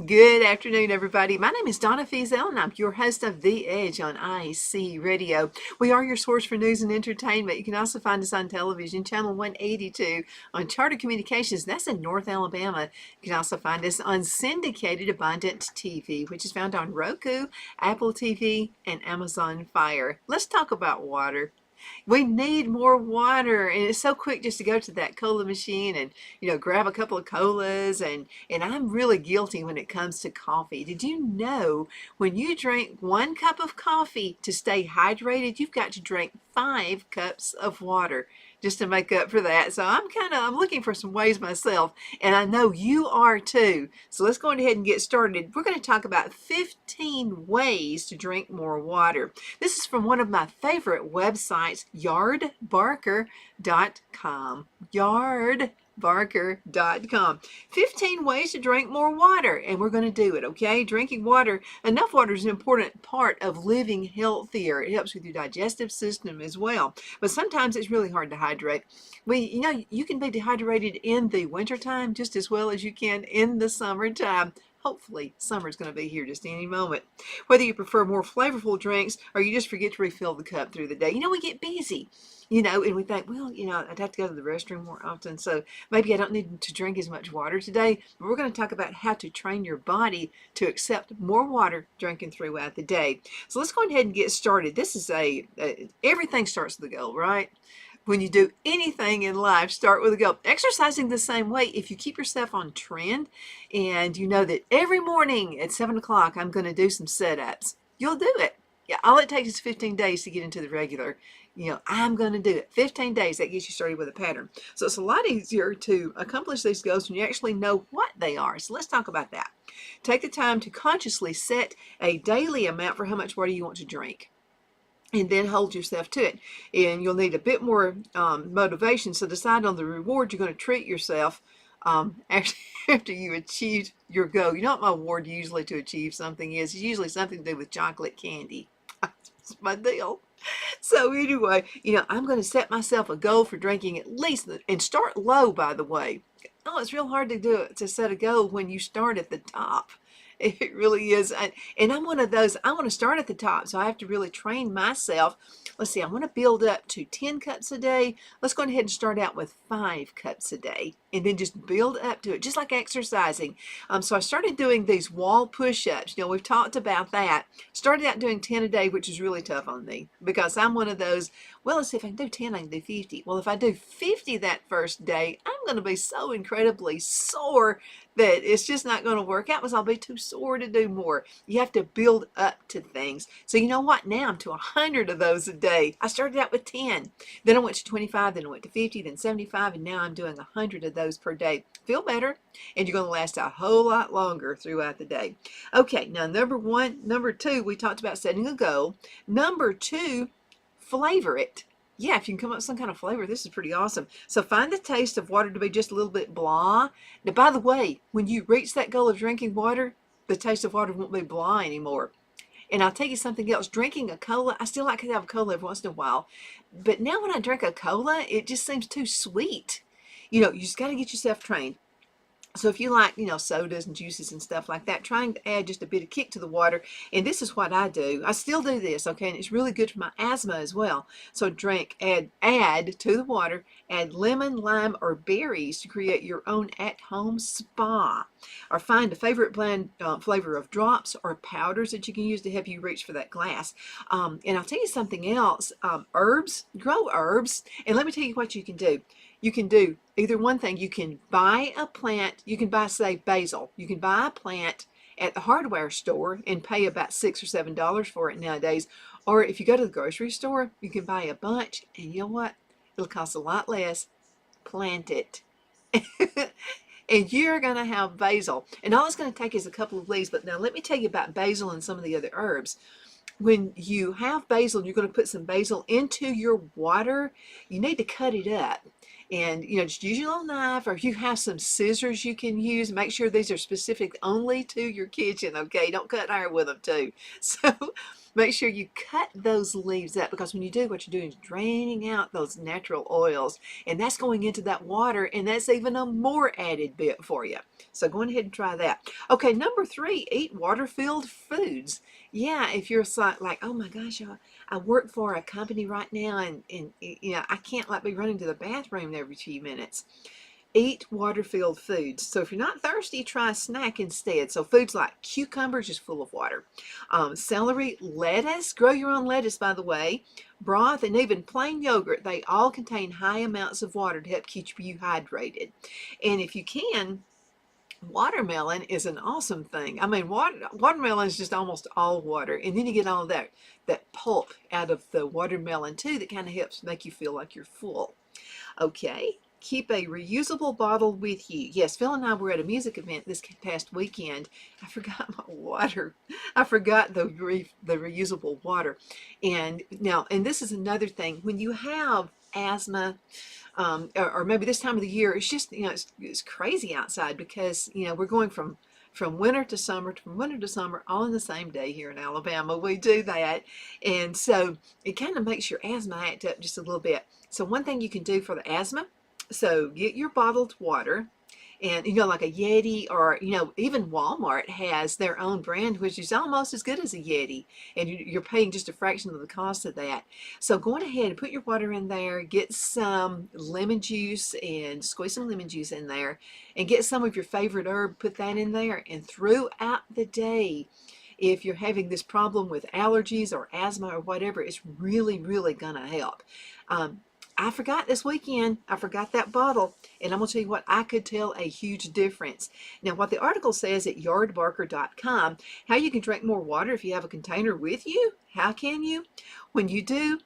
Good afternoon, everybody. My name is Donna Feazell, and I'm your host of The Edge on IC Radio. We are your source for news and entertainment. You can also find us on television, channel 182, on Charter Communications. That's in North Alabama. You can also find us on syndicated Abundant TV, which is found on Roku, Apple TV, and Amazon Fire. Let's talk about water. We need more water, and it's so quick just to go to that cola machine and grab a couple of colas, and I'm really guilty when it comes to coffee. Did you know when you drink 1 cup of coffee to stay hydrated, you've got to drink 5 cups of water just to make up for that? So I'm looking for some ways myself, and I know you are too. So let's go ahead and get started. We're going to talk about 15 ways to drink more water. This is from one of my favorite websites, yardbarker.com. Yardbarker.com. 15 ways to drink more water, and we're going to do it, okay? Drinking water, enough water is an important part of living healthier. It helps with your digestive system as well. But sometimes it's really hard to hydrate. You can be dehydrated in the wintertime just as well as you can in the summertime. Hopefully, summer's going to be here just any moment. Whether you prefer more flavorful drinks or you just forget to refill the cup through the day. We get busy, and we think, well, I'd have to go to the restroom more often, so maybe I don't need to drink as much water today. But we're going to talk about how to train your body to accept more water drinking throughout the day. So let's go ahead and get started. This is everything starts with a goal, right? When you do anything in life, start with a goal. Exercising the same way. If you keep yourself on trend and you know that every morning at 7 o'clock I'm going to do some sit-ups, you'll do it. Yeah, all it takes is 15 days to get into the regular. I'm going to do it. 15 days, that gets you started with a pattern. So it's a lot easier to accomplish these goals when you actually know what they are. So let's talk about that. Take the time to consciously set a daily amount for how much water you want to drink, and then hold yourself to it. And you'll need a bit more motivation, so decide on the reward you're going to treat yourself after you achieve your goal. You know what my reward usually to achieve something is? It's usually something to do with chocolate candy. It's my deal. So anyway, I'm going to set myself a goal for drinking at least, and start low, by the way. Oh, it's real hard to do it, to set a goal when you start at the top. It really is. And I'm one of those, I want to start at the top, so I have to really train myself. Let's see, I want to build up to 10 cups a day. Let's go ahead and start out with 5 cups a day, and then just build up to it, just like exercising. So I started doing these wall push-ups. We've talked about that. Started out doing 10 a day, which is really tough on me because I'm one of those, well, let's see, if I can do 10, I can do 50. Well, if I do 50 that first day, I'm going to be so incredibly sore that it's just not going to work out because I'll be too sore to do more. You have to build up to things. So you know what? Now I'm to 100 of those a day. I started out with 10. Then I went to 25, then I went to 50, then 75, and now I'm doing 100 of those per day. Feel better, and you're going to last a whole lot longer throughout the day. Okay, now number two, we talked about setting a goal. Number 2, flavor it. Yeah, if you can come up with some kind of flavor, this is pretty awesome. So find the taste of water to be just a little bit blah. Now, by the way, when you reach that goal of drinking water, the taste of water won't be blah anymore. And I'll tell you something else. Drinking a cola, I still like to have a cola every once in a while. But now when I drink a cola, it just seems too sweet. You just got to get yourself trained. So if you like, sodas and juices and stuff like that, trying to add just a bit of kick to the water. And this is what I do. I still do this, okay? And it's really good for my asthma as well. So add to the water, add lemon, lime, or berries to create your own at-home spa. Or find a favorite blend flavor of drops or powders that you can use to help you reach for that glass. And I'll tell you something else. Herbs, grow herbs. And let me tell you what you can do. You can do either one thing. You can buy a plant. You can buy, say, basil. You can buy a plant at the hardware store and pay about $6 or $7 for it nowadays. Or if you go to the grocery store, you can buy a bunch, and you know what? It'll cost a lot less. Plant it. And you're going to have basil. And all it's going to take is a couple of leaves. But now let me tell you about basil and some of the other herbs. When you have basil, you're going to put some basil into your water, you need to cut it up. And, just use your little knife, or if you have some scissors you can use, make sure these are specific only to your kitchen, okay? Don't cut hair with them too. So make sure you cut those leaves up, because when you do, what you're doing is draining out those natural oils, and that's going into that water, and that's even a more added bit for you. So go ahead and try that. Okay, number 3, eat water-filled foods. Yeah, if you're like, oh my gosh, I work for a company right now, and I can't be running to the bathroom every few minutes. Eat water-filled foods. So if you're not thirsty, try a snack instead. So foods like cucumbers, just full of water. Celery, lettuce, grow your own lettuce, by the way. Broth, and even plain yogurt, they all contain high amounts of water to help keep you hydrated. And if you can, watermelon is an awesome thing. I mean, watermelon is just almost all water, and then you get all that pulp out of the watermelon too, that kind of helps make you feel like you're full. Okay, keep a reusable bottle with you. Yes, Phil and I were at a music event this past weekend. I forgot my water. I forgot the reusable water. And this is another thing. When you have asthma, or maybe this time of the year, it's just, it's crazy outside, because, we're going from winter to summer, all in the same day here in Alabama. We do that. And so it kind of makes your asthma act up just a little bit. So one thing you can do for the asthma, so get your bottled water, and like a Yeti, or even Walmart has their own brand, which is almost as good as a Yeti, and you're paying just a fraction of the cost of that. So go on ahead and put your water in there, get some lemon juice, and squeeze some lemon juice in there, and get some of your favorite herb, put that in there, and throughout the day, if you're having this problem with allergies or asthma or whatever, it's really, really gonna help. I forgot this weekend, I forgot that bottle, and I'm going to tell you what, I could tell a huge difference. Now, what the article says at yardbarker.com, how you can drink more water if you have a container with you. How can you? When you do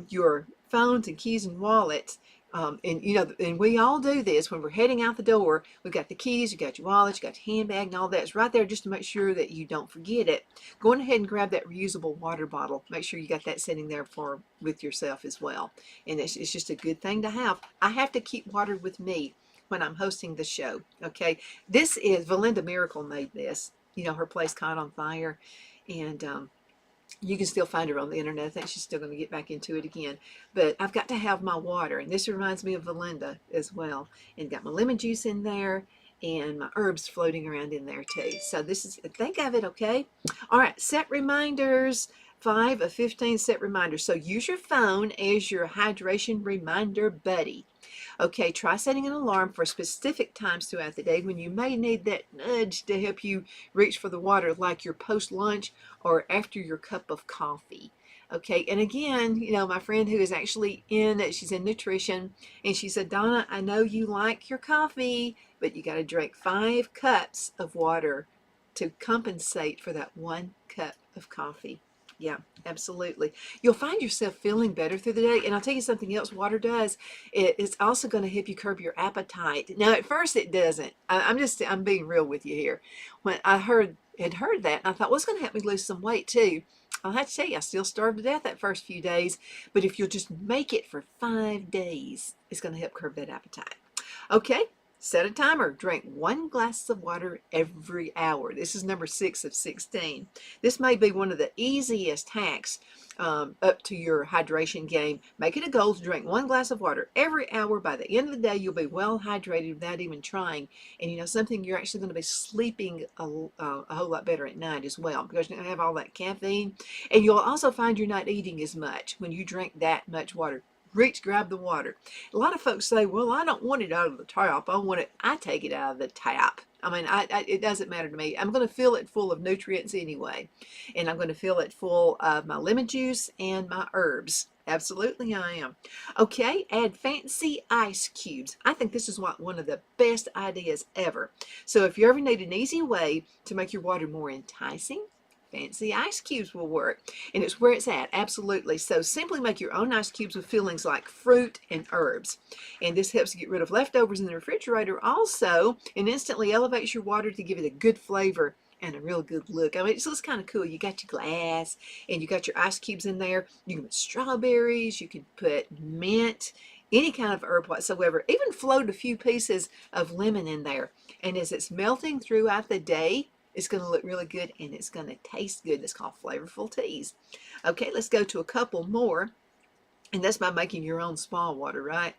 your phones and keys and wallets, and we all do this when we're heading out the door. We've got the keys, you got your wallet, you got your handbag, and all that. It's right there just to make sure that you don't forget it. Go on ahead and grab that reusable water bottle. Make sure you got that sitting there with yourself as well. And it's just a good thing to have. I have to keep water with me when I'm hosting the show. Okay, this is Valinda Miracle made this. Her place caught on fire, and you can still find her on the internet. I think she's still going to get back into it again. But I've got to have my water. And this reminds me of Valinda as well. And got my lemon juice in there, and my herbs floating around in there too. So this is, think of it, okay? All right, set reminders. 5 of 15 set reminders. So use your phone as your hydration reminder buddy. Okay, try setting an alarm for specific times throughout the day when you may need that nudge to help you reach for the water, like your post-lunch or after your cup of coffee. Okay, and again, my friend who is actually she's in nutrition, and she said, Donna, I know you like your coffee, but you got to drink 5 cups of water to compensate for that 1 cup of coffee. Yeah, absolutely. You'll find yourself feeling better through the day. And I'll tell you something else water does. It's also going to help you curb your appetite. Now, at first it doesn't. I'm being real with you here. When I had heard that, and I thought, well, it's going to help me lose some weight too. I'll have to tell you, I still starved to death that first few days. But if you'll just make it for 5 days, it's going to help curb that appetite. Okay. Set a timer. Drink 1 glass of water every hour. This is number 6 of 16. This may be one of the easiest hacks up to your hydration game. Make it a goal to drink 1 glass of water every hour. By the end of the day, you'll be well hydrated without even trying. And something, you're actually going to be sleeping a whole lot better at night as well, because you're going to have all that caffeine. And you'll also find you're not eating as much when you drink that much water. Reach, grab the water. A lot of folks say, well, I don't want it out of the tap. I take it out of the tap. I mean, it doesn't matter to me. I'm going to fill it full of nutrients anyway. And I'm going to fill it full of my lemon juice and my herbs. Absolutely I am. Okay, add fancy ice cubes. I think this is one of the best ideas ever. So if you ever need an easy way to make your water more enticing, fancy ice cubes will work, and it's where it's at, absolutely. So simply make your own ice cubes with fillings like fruit and herbs, and this helps you get rid of leftovers in the refrigerator also, and instantly elevates your water to give it a good flavor and a real good look. I mean, it looks kind of cool. You got your glass, and you got your ice cubes in there. You can put strawberries, you can put mint, any kind of herb whatsoever. Even float a few pieces of lemon in there. And as it's melting throughout the day, it's going to look really good and it's going to taste good. It's called flavorful teas. Okay, let's go to a couple more. And that's by making your own spa water, right?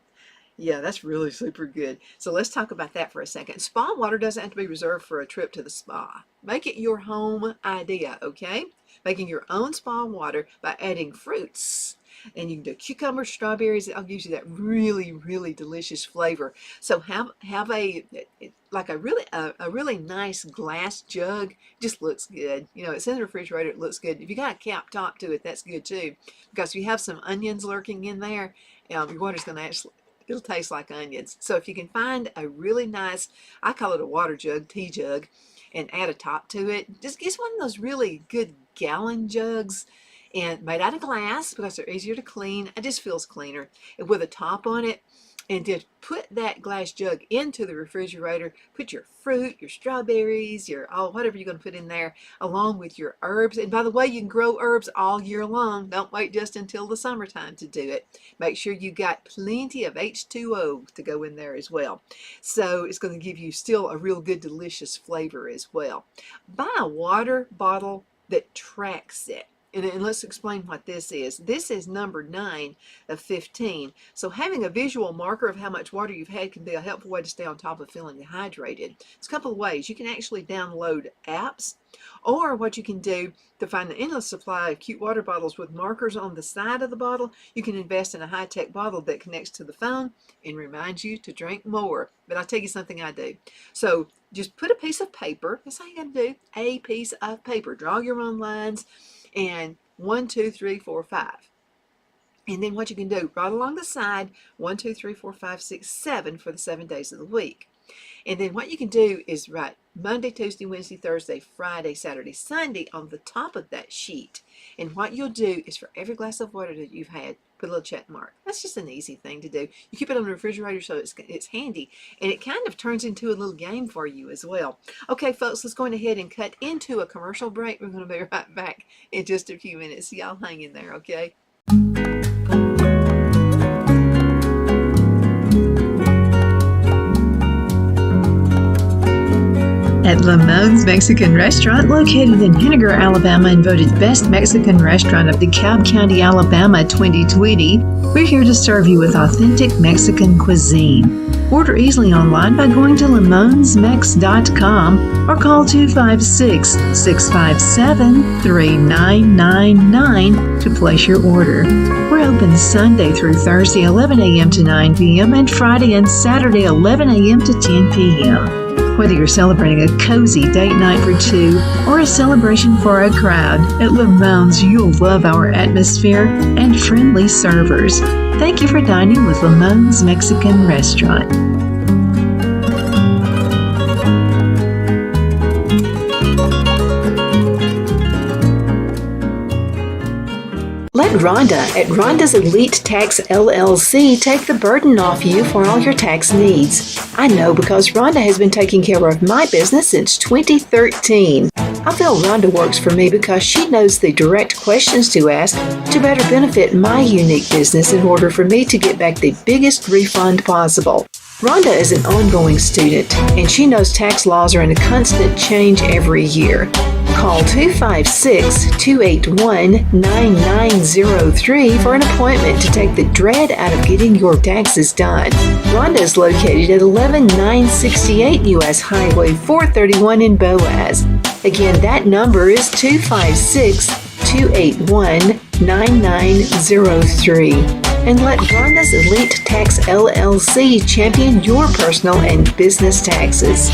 Yeah, that's really super good. So let's talk about that for a second. Spa water doesn't have to be reserved for a trip to the spa. Make it your home idea, okay? Making your own spa water by adding fruits. And you can do cucumbers, strawberries. I'll give you that really, really delicious flavor. So have a like a really nice glass jug. Just looks good. You know, it's in the refrigerator. It looks good. If you got a cap top to it, that's good too. Because if you have some onions lurking in there, your water's going to it'll taste like onions. So if you can find a really nice, I call it a water jug, tea jug, and add a top to it, just get one of those really good gallon jugs and made out of glass because they're easier to clean. It just feels cleaner. And with a top on it, and then put that glass jug into the refrigerator. Put your fruit, your strawberries, your whatever you're going to put in there, along with your herbs. And by the way, you can grow herbs all year long. Don't wait just until the summertime to do it. Make sure you got plenty of H2O to go in there as well. So it's going to give you still a real good, delicious flavor as well. Buy a water bottle that tracks it. And let's explain what this is. This is number 9 of 15. So having a visual marker of how much water you've had can be a helpful way to stay on top of feeling hydrated. It's a couple of ways. You can actually download apps, or what you can do to find the endless supply of cute water bottles with markers on the side of the bottle, you can invest in a high-tech bottle that connects to the phone and reminds you to drink more. But I'll tell you something I do. So just put a piece of paper. That's all you got to do. A piece of paper. Draw your own lines. And 1, 2, 3, 4, 5. And then what you can do, right along the side, 1, 2, 3, 4, 5, 6, 7 for the 7 days of the week. And then what you can do is write Monday, Tuesday, Wednesday, Thursday, Friday, Saturday, Sunday on the top of that sheet. And what you'll do is for every glass of water that you've had, put a little check mark. That's just an easy thing to do. You keep it on the refrigerator so it's handy, and it kind of turns into a little game for you as well. Okay, folks, let's go ahead and cut into a commercial break. We're going to be right back in just a few minutes. Y'all hang in there, okay? At Lamone's Mexican Restaurant, located in Henniger, Alabama, and voted Best Mexican Restaurant of DeKalb County, Alabama 2020, we're here to serve you with authentic Mexican cuisine. Order easily online by going to lamonsmex.com or call 256-657-3999 to place your order. We're open Sunday through Thursday, 11 a.m. to 9 p.m. and Friday and Saturday, 11 a.m. to 10 p.m. Whether you're celebrating a cozy date night for two or a celebration for a crowd, at Lamone's you'll love our atmosphere and friendly servers. Thank you for dining with Lamone's Mexican Restaurant. Let Rhonda at Rhonda's Elite Tax LLC take the burden off you for all your tax needs. I know because Rhonda has been taking care of my business since 2013. I feel Rhonda works for me because she knows the direct questions to ask to better benefit my unique business in order for me to get back the biggest refund possible. Rhonda is an ongoing student, and she knows tax laws are in a constant change every year. Call 256-281-9903 for an appointment to take the dread out of getting your taxes done. Rhonda is located at 11968 U.S. Highway 431 in Boaz. Again, that number is 256-281-9903. And let Rhonda's Elite Tax LLC champion your personal and business taxes.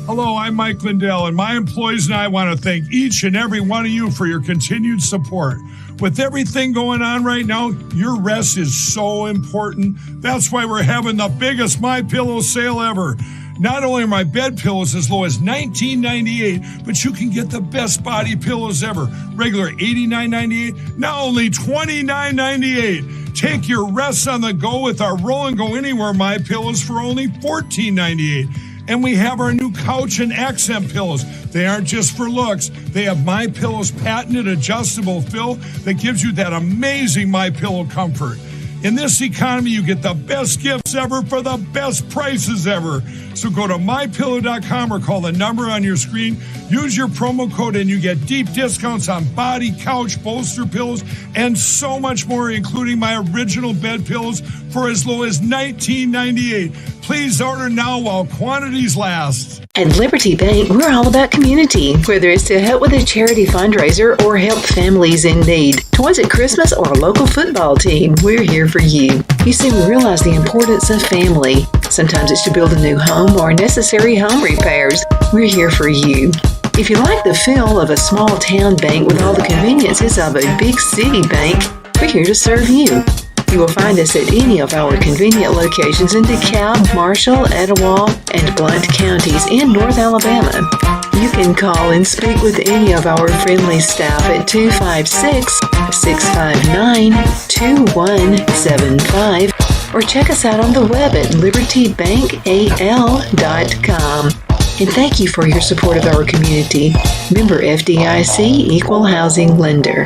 Hello, I'm Mike Lindell, and my employees and I want to thank each and every one of you for your continued support. With everything going on right now, your rest is so important. That's why we're having the biggest MyPillow sale ever. Not only are my bed pillows as low as $19.98, but you can get the best body pillows ever. Regular $89.98, now only $29.98. Take your rest on the go with our Roll and Go Anywhere MyPillows for only $14.98. And we have our new couch and accent pillows. They aren't just for looks. They have MyPillow's patented adjustable fill that gives you that amazing MyPillow comfort. In this economy, you get the best gifts ever for the best prices ever. So go to mypillow.com or call the number on your screen. Use your promo code and you get deep discounts on body, couch, bolster pillows, and so much more, including my original bed pillows for as low as $19.98. Please order now while quantities last. At Liberty Bank, we're all about community, whether it's to help with a charity fundraiser or help families in need. Toys at Christmas or a local football team, we're here for you. You see, we realize the importance of family. Sometimes it's to build a new home or necessary home repairs. We're here for you. If you like the feel of a small town bank with all the conveniences of a big city bank, we're here to serve you. You will find us at any of our convenient locations in DeKalb, Marshall, Etowah, and Blount counties in North Alabama. You can call and speak with any of our friendly staff at 256-659-2175 or check us out on the web at libertybankal.com. And thank you for your support of our community. Member FDIC Equal Housing Lender.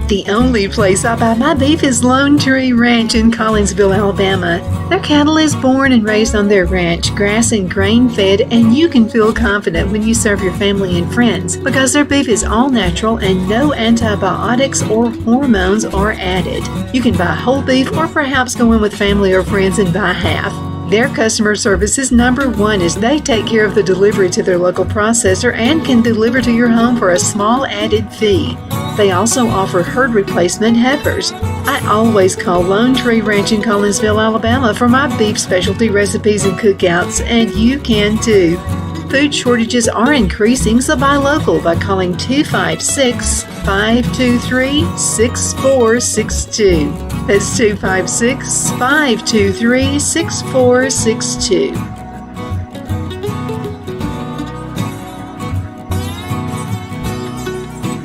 The only place I buy my beef is Lone Tree Ranch in Collinsville, Alabama. Their cattle is born and raised on their ranch, grass and grain fed, and you can feel confident when you serve your family and friends because their beef is all natural and no antibiotics or hormones are added. You can buy whole beef or perhaps go in with family or friends and buy half. Their customer service is number one as they take care of the delivery to their local processor and can deliver to your home for a small added fee. They also offer herd replacement heifers. I always call Lone Tree Ranch in Collinsville, Alabama for my beef specialty recipes and cookouts, and you can too. Food shortages are increasing, so buy local by calling 256-523-6462. That's 256-523-6462.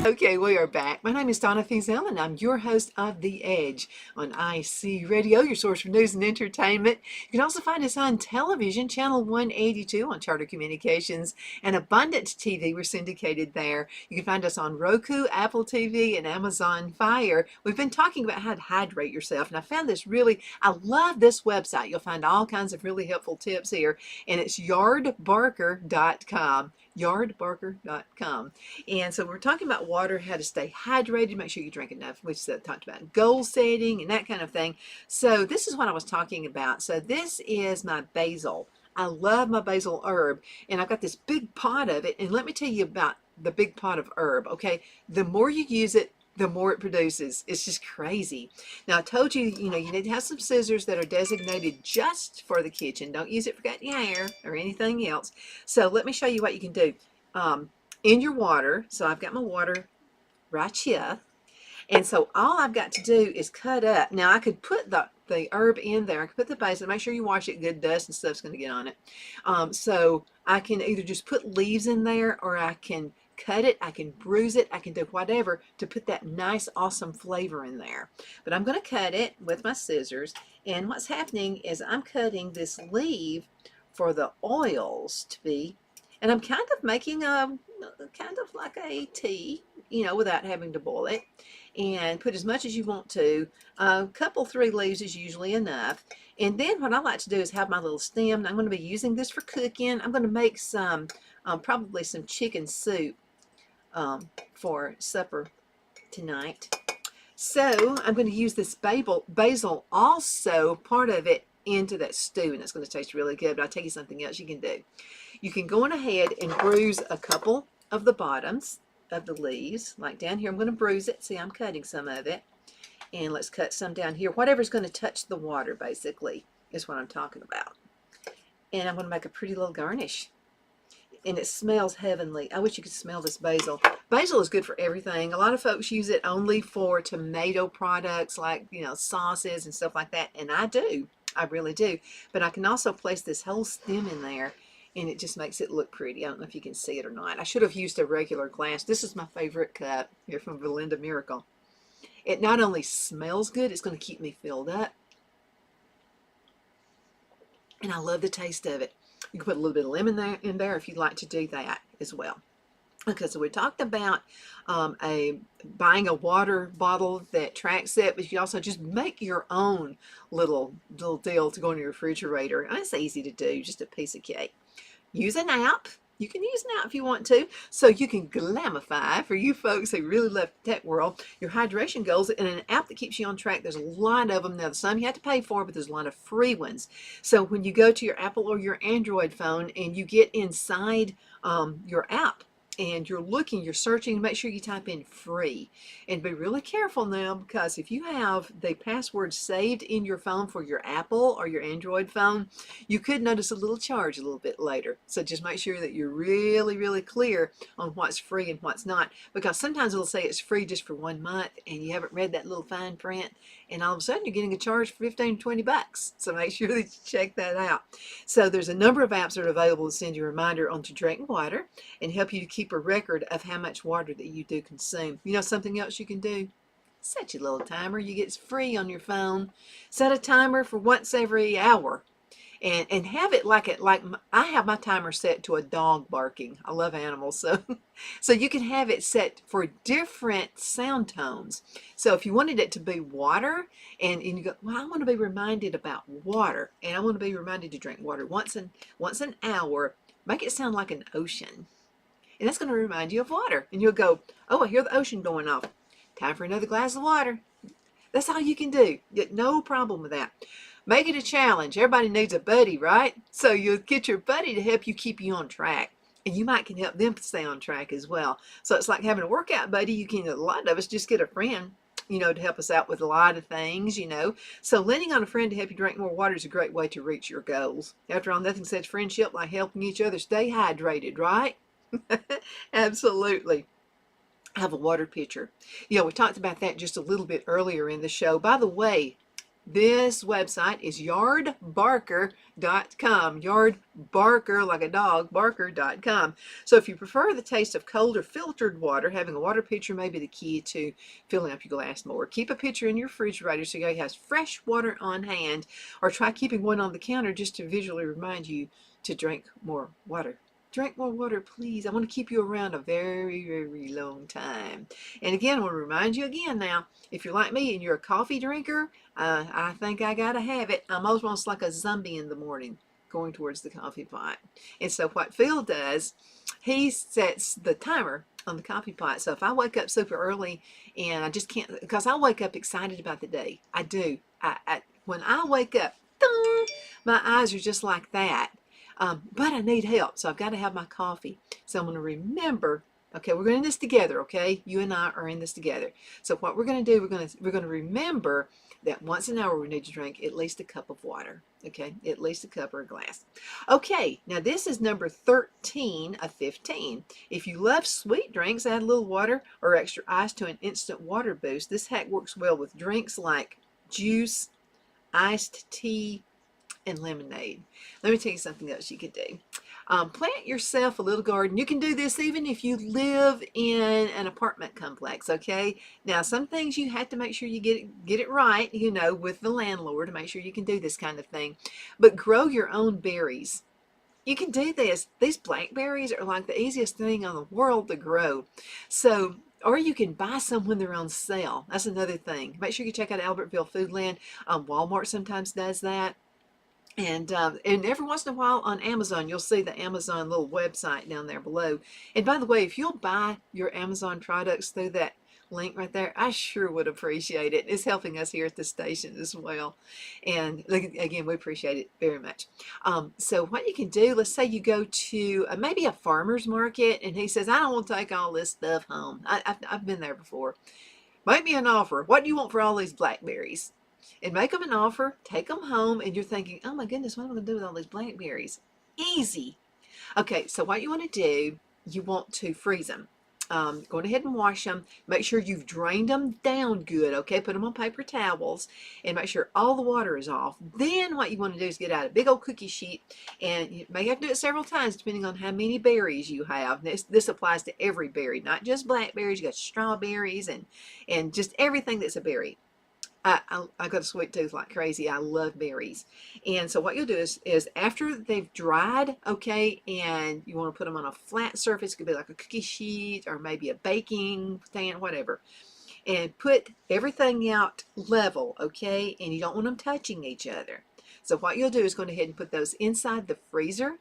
Okay, we are back. My name is Donna Feazell, and I'm your host of The Edge on IC Radio, your source for news and entertainment. You can also find us on television, channel 182 on Charter Communications, and Abundant TV. We're syndicated there. You can find us on Roku, Apple TV, and Amazon Fire. We've been talking about how to hydrate yourself, and I found this I love this website. You'll find all kinds of really helpful tips here, and it's yardbarker.com. yardbarker.com. And so we're talking about water, how to stay hydrated, make sure you drink enough. We talked about goal setting and that kind of thing. So this is what I was talking about. So this is my basil. I love my basil herb, and I've got this big pot of it. And let me tell you about the big pot of herb, okay? The more you use it, the more it produces. It's just crazy. Now, I told you, you need to have some scissors that are designated just for the kitchen. Don't use it for cutting hair or anything else. So let me show you what you can do. In your water, so I've got my water right here. And so all I've got to do is cut up. Now, I could put the herb in there. I could put the basil. Make sure you wash it good. Dust and stuff's going to get on it. So I can either just put leaves in there, or I can cut it, I can bruise it, I can do whatever to put that nice, awesome flavor in there. But I'm going to cut it with my scissors, and what's happening is I'm cutting this leaf for the oils to be, and I'm kind of making a kind of like a tea, without having to boil it. And put as much as you want to. A couple, 3 leaves is usually enough. And then what I like to do is have my little stem. I'm going to be using this for cooking. I'm going to make some, probably some chicken soup for supper tonight. So I'm going to use this basil also, part of it, into that stew, and it's going to taste really good. But I'll tell you something else you can do. You can go on ahead and bruise a couple of the bottoms of the leaves, like down here. I'm going to bruise it. See, I'm cutting some of it, and let's cut some down here. Whatever's going to touch the water, basically, is what I'm talking about. And I'm going to make a pretty little garnish. And it smells heavenly. I wish you could smell this basil. Basil is good for everything. A lot of folks use it only for tomato products, like, sauces and stuff like that. And I do. I really do. But I can also place this whole stem in there. and it just makes it look pretty. I don't know if you can see it or not. I should have used a regular glass. This is my favorite cup here from Belinda Miracle. It not only smells good, it's going to keep me filled up. And I love the taste of it. You can put a little bit of lemon in there if you'd like to do that as well. Okay, so we talked about buying a water bottle that tracks it, but you can also just make your own little deal to go in your refrigerator. And it's easy to do, just a piece of cake. Use an app. You can use an app if you want to, so you can glamify, for you folks who really love the tech world, your hydration goals in an app that keeps you on track. There's a lot of them. Now, some you have to pay for, but there's a lot of free ones. So when you go to your Apple or your Android phone and you get inside your app, and you're searching, make sure you type in free. And be really careful now, because if you have the password saved in your phone for your Apple or your Android phone, you could notice a little charge a little bit later. So just make sure that you're really, really clear on what's free and what's not, because sometimes it'll say it's free just for 1 month and you haven't read that little fine print, and all of a sudden you're getting a charge for 15, 20 bucks. So make sure that you check that out. So there's a number of apps that are available to send you a reminder on to drink water and help you to keep a record of how much water that you do consume. You know something else you can do? Set your little timer. You get free on your phone. Set a timer for once every hour. And have it like I have my timer set to a dog barking. I love animals, so you can have it set for different sound tones. So if you wanted it to be water, and you go, well, I want to be reminded about water, and I want to be reminded to drink water once an hour, make it sound like an ocean. And that's going to remind you of water. And you'll go, oh, I hear the ocean going off. Time for another glass of water. That's all you can do. No problem with that. Make it a challenge. Everybody needs a buddy, right? So you'll get your buddy to help you keep you on track. And you can help them stay on track as well. So it's like having a workout buddy. A lot of us just get a friend, to help us out with a lot of things, So leaning on a friend to help you drink more water is a great way to reach your goals. After all, nothing says friendship like helping each other stay hydrated, right? Absolutely. Have a water pitcher. We talked about that just a little bit earlier in the show. By the way, this website is yardbarker.com. Yardbarker, like a dog, barker.com. So if you prefer the taste of cold or filtered water, having a water pitcher may be the key to filling up your glass more. Keep a pitcher in your refrigerator so you have fresh water on hand, or try keeping one on the counter just to visually remind you to drink more water. Drink more water, please. I want to keep you around a very, very long time. And again, I want to remind you again now, if you're like me and you're a coffee drinker, I think I got to have it. I'm almost like a zombie in the morning going towards the coffee pot. And so what Phil does, he sets the timer on the coffee pot. So if I wake up super early and I just can't, because I wake up excited about the day. I do. When I wake up, ding, my eyes are just like that. But I need help, so I've got to have my coffee. So I'm going to remember, okay, we're in this together, okay? You and I are in this together. So what we're going to do, we're going to remember that once an hour we need to drink at least a cup of water, okay? At least a cup or a glass. Okay, now this is number 13 of 15. If you love sweet drinks, add a little water or extra ice to an instant water boost. This hack works well with drinks like juice, iced tea, and lemonade. Let me tell you something else you could do. Plant yourself a little garden. You can do this even if you live in an apartment complex, okay? Now, some things you have to make sure you get it right, with the landlord to make sure you can do this kind of thing. But grow your own berries. You can do this. These blackberries are like the easiest thing in the world to grow. So, or you can buy some when they're on sale. That's another thing. Make sure you check out Albertville Foodland. Walmart sometimes does that. And every once in a while on Amazon, you'll see the Amazon little website down there below. And by the way, if you'll buy your Amazon products through that link right there, I sure would appreciate it. It's helping us here at the station as well. And again, we appreciate it very much. So what you can do, let's say you go to maybe a farmer's market, and he says, I don't want to take all this stuff home. I've been there before. Make me an offer. What do you want for all these blackberries? And make them an offer, take them home, and you're thinking, oh my goodness, what am I going to do with all these blackberries? Easy. Okay, so what you want to do, you want to freeze them. Go ahead and wash them. Make sure you've drained them down good, okay? Put them on paper towels and make sure all the water is off. Then what you want to do is get out a big old cookie sheet, and you may have to do it several times depending on how many berries you have. This applies to every berry, not just blackberries. You got strawberries and just everything that's a berry. I got a sweet tooth like crazy. I love berries. And so what you'll do is after they've dried, okay, and you want to put them on a flat surface, it could be like a cookie sheet or maybe a baking stand, whatever, and put everything out level, okay, and you don't want them touching each other. So what you'll do is go ahead and put those inside the freezer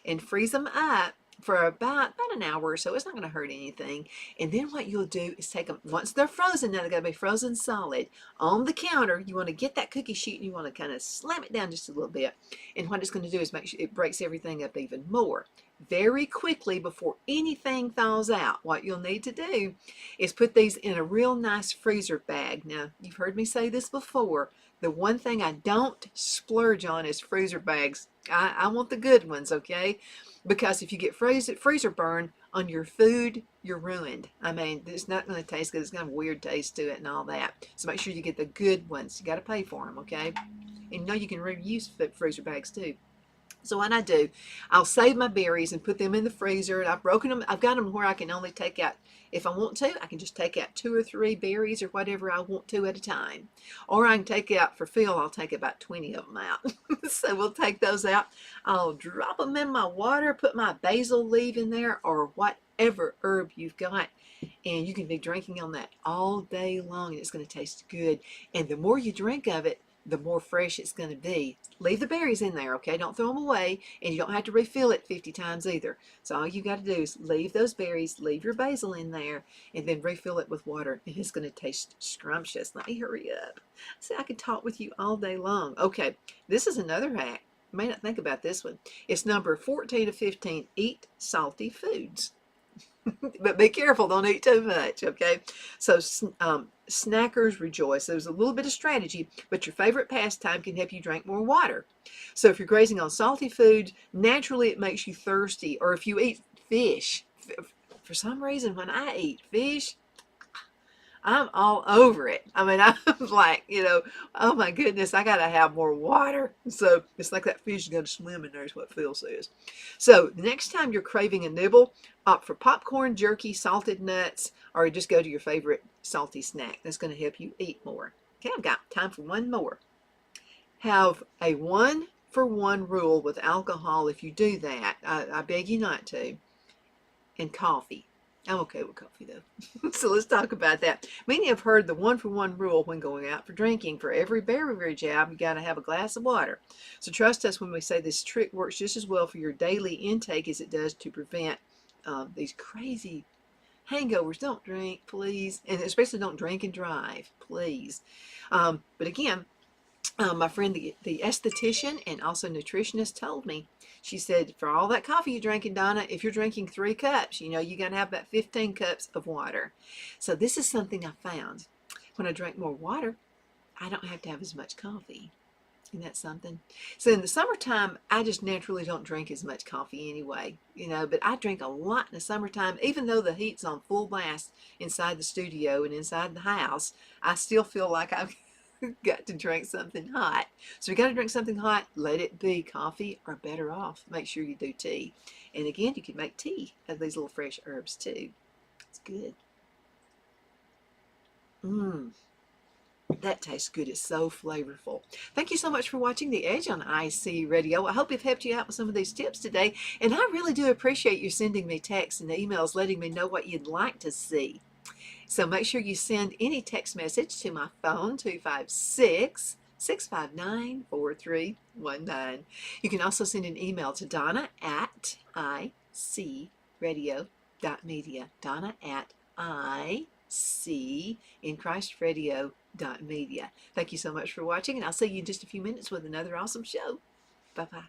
and freeze them up for about an hour or so. It's not going to hurt anything. And then what you'll do is take them, once they're frozen, now they're going to be frozen solid, on the counter. You want to get that cookie sheet and you want to kind of slam it down just a little bit. And what it's going to do is make sure it breaks everything up even more. Very quickly, before anything thaws out, what you'll need to do is put these in a real nice freezer bag. Now, you've heard me say this before. The one thing I don't splurge on is freezer bags. I want the good ones, okay? Because if you get freezer burn on your food, you're ruined. I mean, it's not going to taste good. It's going to have a weird taste to it and all that. So make sure you get the good ones. You got to pay for them, okay? And you know you can reuse freezer bags too. So what I do, I'll save my berries and put them in the freezer. And I've broken them. I've got them where I can only take out, if I want to, I can just take out 2 or 3 berries or whatever I want to at a time. Or I can take out, for Phil, I'll take about 20 of them out. So we'll take those out. I'll drop them in my water, put my basil leaf in there or whatever herb you've got. And you can be drinking on that all day long and it's going to taste good. And the more you drink of it, the more fresh it's going to be. Leave the berries in there, okay? Don't throw them away, and you don't have to refill it 50 times either. So all you got to do is leave those berries, leave your basil in there, and then refill it with water, and it's going to taste scrumptious. Let me hurry up. See, I could talk with you all day long. Okay, this is another hack. You may not think about this one. It's number 14 of 15. Eat salty foods. But be careful, don't eat too much, okay? So snackers rejoice. There's a little bit of strategy, but your favorite pastime can help you drink more water. So if you're grazing on salty foods, naturally it makes you thirsty. Or if you eat fish, for some reason when I eat fish, I'm all over it. I mean, I'm like, oh my goodness, I got to have more water. So it's like that fish is going to swim in there is what Phil says. So the next time you're craving a nibble, opt for popcorn, jerky, salted nuts, or just go to your favorite salty snack. That's going to help you eat more. Okay, I've got time for one more. Have a 1-for-1 rule with alcohol if you do that. I beg you not to. And coffee. I'm okay with coffee though. So let's talk about that. Many have heard the 1-for-1 rule when going out for drinking. For every beverage job, you got to have a glass of water. So trust us when we say this trick works just as well for your daily intake as it does to prevent these crazy hangovers. Don't drink, please. And especially don't drink and drive, please. But again, my friend, the esthetician and also nutritionist told me, she said, for all that coffee you're drinking, Donna, if you're drinking 3 cups, you got to have about 15 cups of water. So this is something I found. When I drink more water, I don't have to have as much coffee. Isn't that something? So in the summertime, I just naturally don't drink as much coffee anyway, but I drink a lot in the summertime. Even though the heat's on full blast inside the studio and inside the house, I still feel like I've got to drink something hot. So you got to drink something hot, let it be coffee, or better off, make sure you do tea. And again, you can make tea out of these little fresh herbs too. It's good. That tastes good. It's so flavorful. Thank you so much for watching The Edge on IC Radio. I hope we've helped you out with some of these tips today. And I really do appreciate you sending me texts and emails letting me know what you'd like to see. So make sure you send any text message to my phone, 256-659-4319. You can also send an email to Donna at icradio.media. Donna at icInChristRadio.media. Thank you so much for watching, and I'll see you in just a few minutes with another awesome show. Bye-bye.